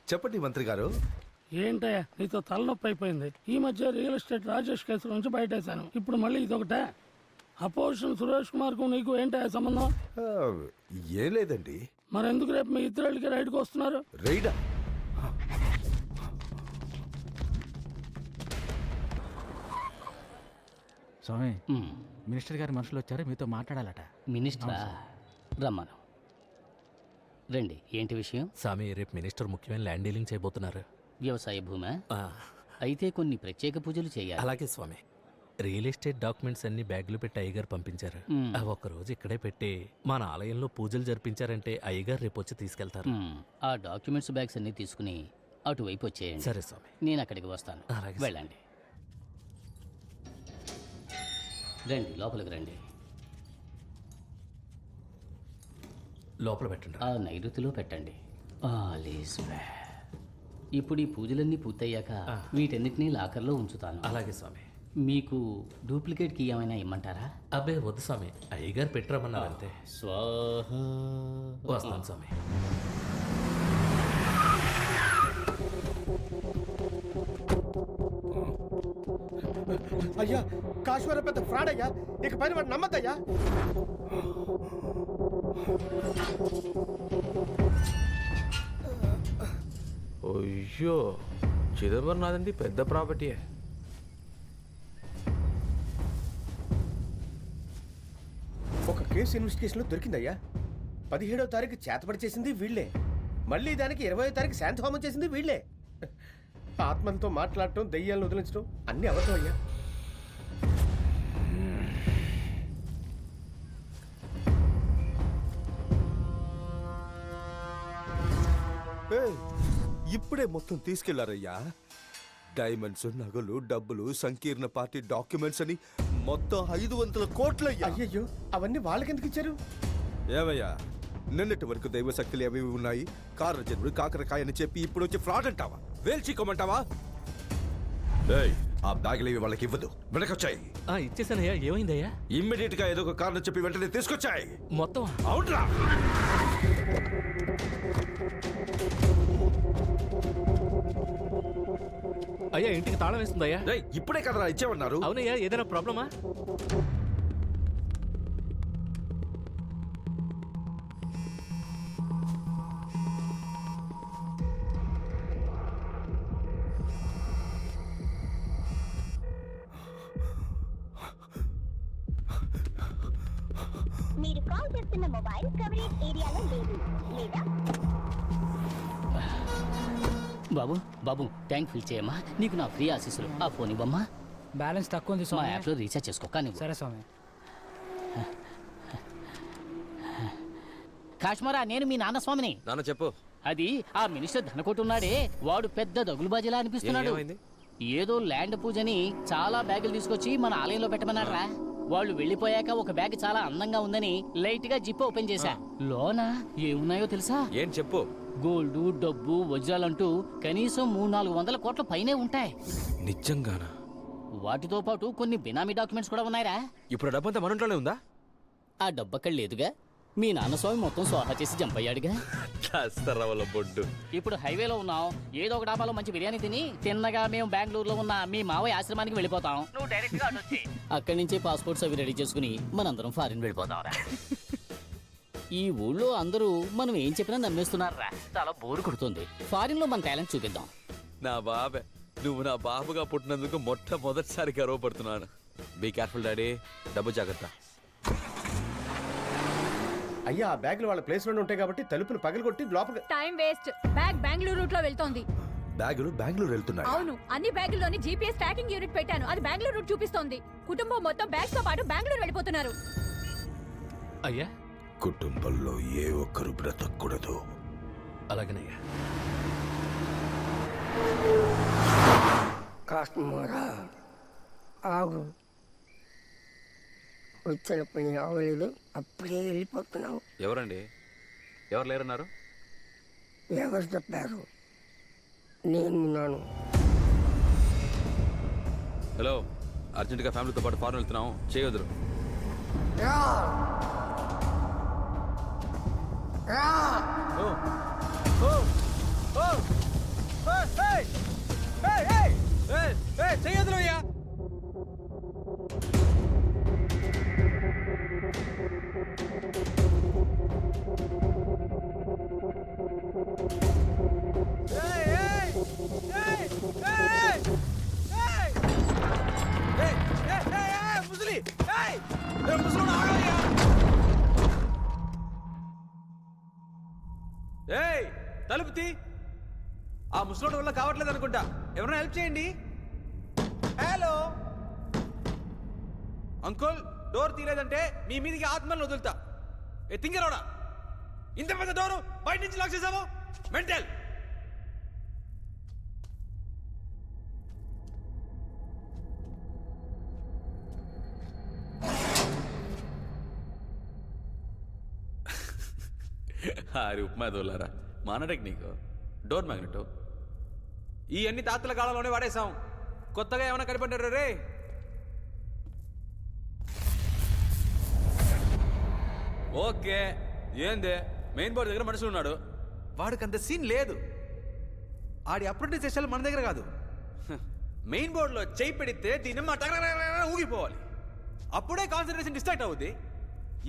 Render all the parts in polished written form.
చెప్పండి మంత్రి గారు. ఏంటయ్యా నీతో తలనొప్పి అయిపోయింది. ఈ మధ్య రియల్ ఎస్టేట్ రాజేష్ కేసు నుంచి బయటేశాను. ఇప్పుడు మళ్ళీ ఇదొకటే. అపోజిషన్ సురేష్ కుమార్ కు నీకు ఏంటయ్యా సంబంధం? ఏం లేదండి. మరెందుకు రేపు మీ ఇద్దరికి రైడ్కి వస్తున్నారు? రైడా? స్వామి, మినిస్టర్ గారి మనుషులు వచ్చారు, మీతో మాట్లాడాలట. మినిస్టరా? రమ్మను. రండి. ఏంటి విషయం? స్వామి, రేపు మినిస్టర్ ముఖ్యమైన ల్యాండ్ డీలింగ్ చేయబోతున్నారు. వ్యవసాయ భూమా? అయితే కొన్ని ప్రత్యేక పూజలు చేయాలి. అలాగే స్వామి. రియల్ ఎస్టేట్ డాక్యుమెంట్స్ అన్ని బ్యాగులు పెట్టి అయ్యగారు పంపించారు. అవి ఒక్కరోజు ఇక్కడే పెట్టి మన ఆలయంలో పూజలు జరిపించారంటే అయ్యగారు రేపు వచ్చి తీసుకెళ్తారు. ఆ డాక్యుమెంట్స్ బ్యాగ్స్ అన్ని తీసుకుని అటువైపు వచ్చేయండి. సరే స్వామి, నేను అక్కడికి వస్తాను. అలాగే. వెళ్ళండి. రండి, లోపలికి రండి. లోపల పెట్టండి. ఆ నైరుతిలో పెట్టండి. ఇప్పుడు ఈ పూజలన్నీ పూర్తయ్యాక వీటన్నిటినీ లాకర్లో ఉంచుతాను. అలాగే స్వామి. మీకు డూప్లికేట్ కీ ఏమైనా ఇమ్మంటారా? అబ్బే వద్దు స్వామి, అయ్యగారు పెట్టరమన్నారు అంతే. స్వాహ. వస్తాను స్వామి. అయ్యా, కాశ్మీర పెద్ద ఫ్రాడ్ అయ్యా. ఇక పైన వాడు నమ్మద్దయ్యా. అయ్యో, చిదంబరం నాదండి పెద్ద ప్రాపర్టీ. ఒక కేసు ఇన్వెస్టిగేషన్లో దొరికిందయ్యా. 17వ తారీఖు చేతపడి చేసింది వీళ్లే. మళ్ళీ దానికి 20వ తారీఖు శాంతిహోమం చేసింది వీళ్లే. ఆత్మలతో మాట్లాడటం, దెయ్యాలను వదిలించడం అన్నీ అబద్ధం అయ్యా. ఇప్పుడే మొత్తం తీసుకెళ్లారయ్యా. డైమండ్స్, నగలు, డబ్బులు, సంకీర్ణ పార్టీ డాక్యుమెంట్స్ అని మొత్తం 500 కోట్లయ్యా. అయ్యయ్యో, అవన్నీ వాళ్ళకెందుకు ఇచ్చారు? ఏమయ్యా, నిన్నటి వరకు దైవ శక్తులు అవి ఉన్నాయి, కారణజన్ముడు కాకరకాయ అని చెప్పి ఇప్పుడు వచ్చి ఫ్రాడ్ అంటావా? వేల్చికోమంటావా? ఆ బ్యాగులు ఇవి వాళ్ళకి ఇవ్వదు, వెనకొచ్చాయి. ఇచ్చేసానయ్యా. ఏమైందయ్యా? ఇమ్మీడియట్ గా ఏదో ఒక కారణం చెప్పి వెంటనే తీసుకొచ్చాయి. మొత్తం అవుట్రా. అయ్యా, ఇంటికి తాళం వేస్తుందయ్యా. ఇప్పుడే కదరా ఇచ్చేవన్నారు. అవునయ్యా, ఏదైనా ప్రాబ్లమా? మీరు కాల్ చేస్తున్న మొబైల్ కవరేజ్ ఏరియాలో లేదు లేదా? బాబు బాబు, ట్యాంక్ ఫిల్ చేయమ్మా. నీకు నా ఫ్రీ ఆశీస్సులు. ఆ ఫోన్ ఇవ్వమ్మా. బ్యాలెన్స్ తక్కువ ఉంది మా స్వామి. యాప్లో రీఛార్జ్ చేసుకో. కానీ సరే స్వామి. కాశ్మరా, నేను మీ నాన్న స్వామిని. నాన్న చెప్పు. అది ఆ మినిస్టర్ ధనకోటి ఉన్నాడే, వాడు పెద్ద దగులుబాజీలా అనిపిస్తున్నాడు. ఏదో ల్యాండ్ పూజని చాలా బ్యాగులు తీసుకొచ్చి మన ఆలయంలో పెట్టమన్నారా. వాళ్ళు వెళ్ళిపోయాక ఒక బ్యాగ్ చాలా అందంగా ఉందని లైట్ గా జిప్ ఓపెన్ చేశా. లోన ఏమున్నాయో తెలుసా? ఏం చెప్పు. గోల్డ్, డబ్బు, వజ్రాలంటూ కనీసం 300-400 కోట్ల పైనే ఉంటాయి. నిజంగానా? వాటితో పాటు కొన్ని బినామీ డాక్యుమెంట్స్ కూడా ఉన్నాయిరా. ఇప్పుడు డబ్బంతా మన ఇంట్లోనే ఉందా? ఆ డబ్బక్కడ లేదుగా. మీ నాన్న స్వామి మొత్తం సోహా చేసి జంప్ అయ్యాడుగా. బొడ్డు. ఇప్పుడు హైవేలో ఉన్నాం. ఏదో ఒక డాబాలో మంచి బిర్యానీ తిని తిన్నగా మేము బెంగళూరులో ఉన్న మీ మావయ్య ఆశ్రమానికి వెళ్ళిపోతాం. నువ్వు డైరెక్ట్ గా అటొచ్చి అక్కడి నుంచి పాస్పోర్ట్స్ అవి రెడీ చేసుకుని మనందరం ఫారిన్ వెళ్ళిపోతాం. ఈ ఊళ్ళో అందరూ మనం ఏం చెప్పినా నమ్మేస్తున్నారా. చాలా బోరు కొడుతుంది. ఫారిన్ లో మన టాలెంట్ చూపిద్దాం. నా బాబే, నువ్వు నా బాబుగా పుట్టినందుకు మొట్టమొదటిసారి గర్వపడుతున్నాను. Be careful daddy. డబ్బు జాగ్రత్త. అయ్యా, ఆ బ్యాగులు వాళ్ళ ప్లేస్ లోనే ఉంటాయి కాబట్టి తలుపులు పగలగొట్టి లోపల. Time waste. Bag Bengaluru route లో వెళ్తోంది. బ్యాగులు బెంగళూరు వెళ్తున్నాయి. అవును, అన్ని బ్యాగుల్లోని జీపీఎస్ ట్రాకింగ్ యూనిట్ పెట్టాను. అది బెంగళూరు రూట్ చూపిస్తోంది. కుటుంబం మొత్తం బ్యాగ్స్ తో పాటు బెంగళూరు వెళ్ళిపోతున్నారు. అయ్యా, కుటుంబంలో ఏ ఒక్కరు బ్రతకూడదు. అలాగేనయ్యా. కాస్మోరా ఆగు. వచ్చిన పని అవ్వలేదు, అప్పుడే వెళ్ళిపోతున్నావు. ఎవరండి? ఎవరు లేరన్నారు? ఎవరు చెప్పారు? నేనున్నాను. హలో, అర్జెంటుగా ఫ్యామిలీతో పాటు ఫారెన్ వెళ్తున్నాం. చేయొద్దు. ఓ ఏయ్ తలుపు తీ. ఆ ముసలోడి వల్ల కావట్లేదు అనుకుంటా, ఎవరైనా హెల్ప్ చేయండి. హలో అంకుల్, డోర్ తీయలేదంటే మీ మీదికి ఆత్మలను వదులుతా. ఏ తింగరోడా, ఇంత పెద్ద డోరు బయట నుంచి లాక్ చేసావు, మెంటల్. అరే ఉప్మా దోలారా, మన టెక్నిక్ డోర్ మ్యాగ్నెట్. ఈ అన్ని తాతల కాలంలోనే వాడేశాం, కొత్తగా ఏమైనా కనిపెట్టారు రే? ఓకే, ఏందే మెయిన్ బోర్డు దగ్గర మనుషులు ఉన్నాడు, వాడికి అంత సీన్ లేదు. ఆడి అప్రెంటిస్ చేసేది మన దగ్గర కాదు. మెయిన్ బోర్డులో చేయి పెడితే దీన్ని ఊగిపోవాలి, అప్పుడే కాన్సన్ట్రేషన్ డిస్ట్రాక్ట్ అవుద్ది.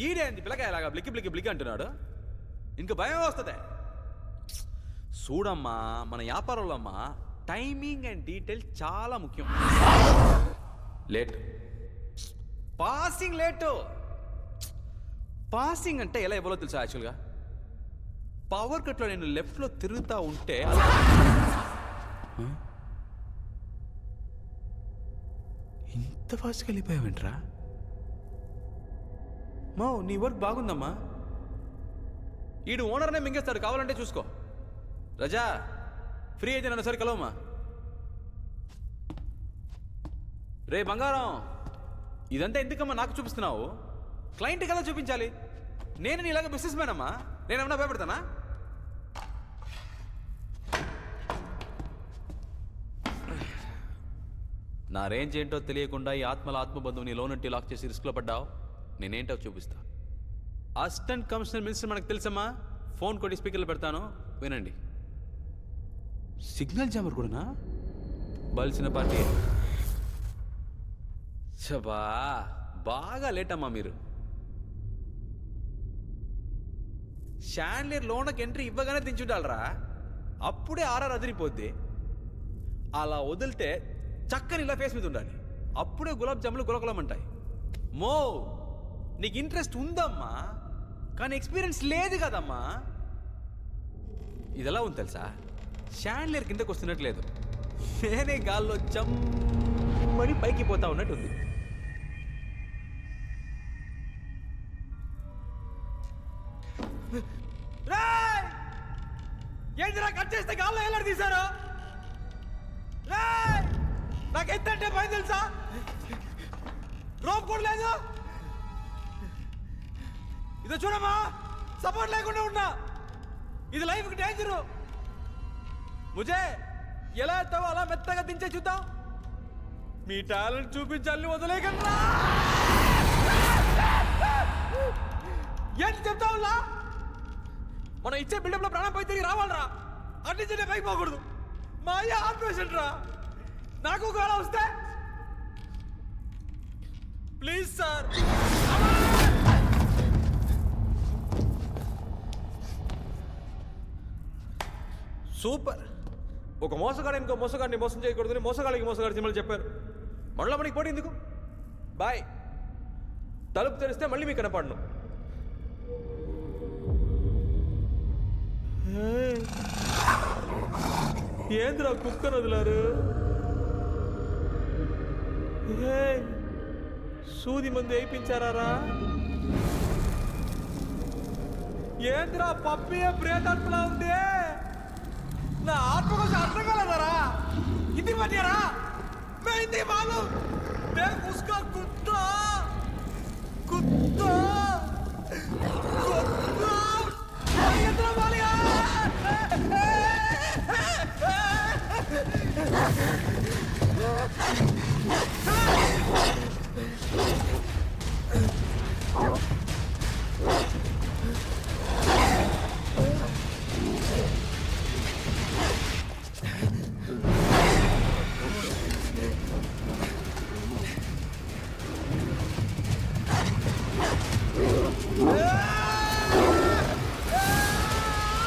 ఈడేంది పిల్లకాయలాగా బ్లిక్కి బ్లిక్కి బ్లిక్ అంటున్నాడు, ఇంక భయం వస్తుంది. చూడమ్మా, మన వ్యాపారంలో అమ్మా టైమింగ్ అండ్ డీటెయిల్ చాలా ముఖ్యం. లేట్ పాసింగ్, లేటు పాసింగ్ అంటే ఎలా ఇవ్వాలో తెలుసా? యాక్చువల్గా పవర్ కట్లో నేను లెఫ్ట్లో తిరుగుతూ ఉంటే ఇంత ఫాస్ట్గా వెళ్ళిపోయావేంట్రా? మా నీ వర్క్ బాగుందమ్మా. ఈడు ఓనర్నే మింగేస్తాడు, కావాలంటే చూసుకో. రజా, ఫ్రీ అయితే నన్ను సరి కలవమ్మా. రే బంగారం, ఇదంతా ఎందుకమ్మా నాకు చూపిస్తున్నావు? క్లయింట్ కదా చూపించాలి. నేను నీలాగా బిజినెస్ మ్యాన్ అమ్మా, నేనేమన్నా భయపడతానా? నా రేంజ్ ఏంటో తెలియకుండా ఈ ఆత్మబంధువు నీ లోనంటి లాక్ చేసి రిస్క్లో పడ్డావు. నేనేంటో చూపిస్తా. అసిస్టెంట్ కమిషనర్ మినిస్టర్ మనకు తెలుసమ్మా, ఫోన్ కొట్టి స్పీకర్లో పెడతాను, వినండి. సిగ్నల్ జామర్ కూడానా? బలిసిన పార్టీ. చబా, బాగా లేట్ అమ్మా మీరు. షాన్లియర్ లోనకి ఎంట్రీ ఇవ్వగానే దించుండాలరా, అప్పుడే ఆర్ఆర్ అదిరిపోద్ది. అలా వదిలితే చక్కని ఇలా ఫేస్ మీద ఉండాలి, అప్పుడే గులాబ్ జాములు గులకులమంటాయి. మో, నీకు ఇంట్రెస్ట్ ఉందమ్మా, కానీ ఎక్స్పీరియన్స్ లేదు కదమ్మా. ఇది ఎలా ఉంది తెలుసా? షాన్లియర్ కిందకు వస్తున్నట్లేదు, నేనే గాల్లో జమ్మని పైకి పోతా ఉన్నట్టుంది. ఏంటిరా కట్ చేస్తే గాల్లో ఎలా తీశారు? నాకు ఎంతంటే భయం తెలుసా? రోప్ కూడా లేదు. ఇదో చూడమ్మా, సపోర్ట్ లేకుండా ఉన్నా, ఇది లైఫ్ కి డేంజరు. ముజే ఎలా ఎత్తావో అలా మెత్తగా దించే చూద్దాం. మీ టాలెంట్ చూపించాలని వదిలేకన్నా. ఏంటి చెప్తావులా? మనం ఇచ్చే బిల్డప్ లో ప్రాణం పోయి తిరిగి రావాలరా, అట్నుంచి పైకి పోకూడదు. మా అయ్య హార్ట్ పేషెంట్ రా, నాకు ఒకవేళ వస్తే ప్లీజ్ సార్. సూపర్. ఒక మోసగాడు ఇంకో మోసగాడిని మోసం చేయకూడదని మోసగాడికి మోసగాడు సినిమాలు చెప్పారు. మళ్ళీ మనకి పోటీ ఎందుకు? బాయ్. తలుపు తెరిస్తే మళ్ళీ మీకు కనపడను. ఏంద్రా కుక్కను వదిలారు? సూది మంది వేయించారా? ఏంద్రా పప్పి ప్రేతత్లా ఉంది? నా ఆత్మ కోసం అర్థం కలదరా? ఇది మధ్యరా మెహందీ మాలు ఉస్కా కుత్తా కుత్తా కుత్తా